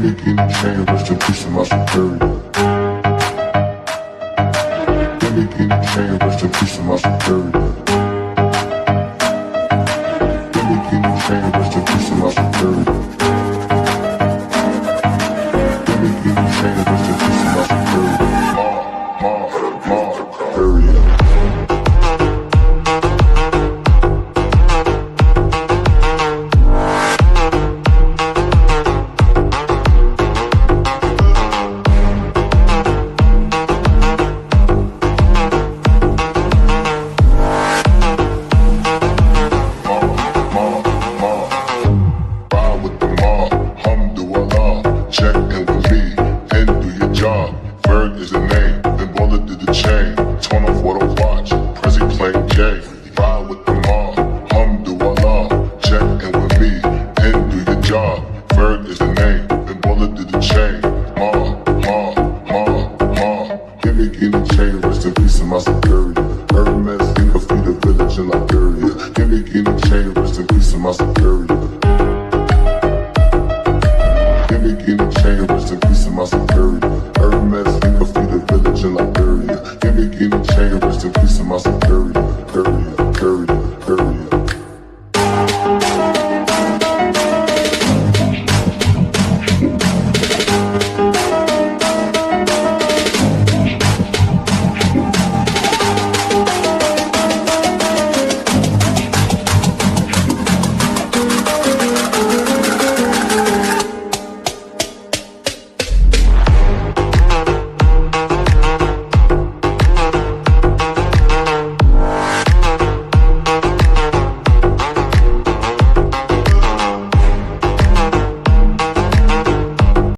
me guinea chain, rest in peace to my superior. Give me guinea chain, rest in peace to my superior. Give me guinea chain, rest in peace to my superior. Give me guinea chain, rest in peace to my superior. Superior. Check in with me and do your job. Bird is the name, then bullet did the chain. Torn off what I watch, Prezi playing J. Ride with the mob, alhamdulillah. Check in with me and do your job. Bird is the name, then bullet did the chain. Give me guinea chain, rest in peace to my superior. Hermes, think of feed a village in Liberia. Give me guinea chain, rest in peace to my superior. Give me guinea chain,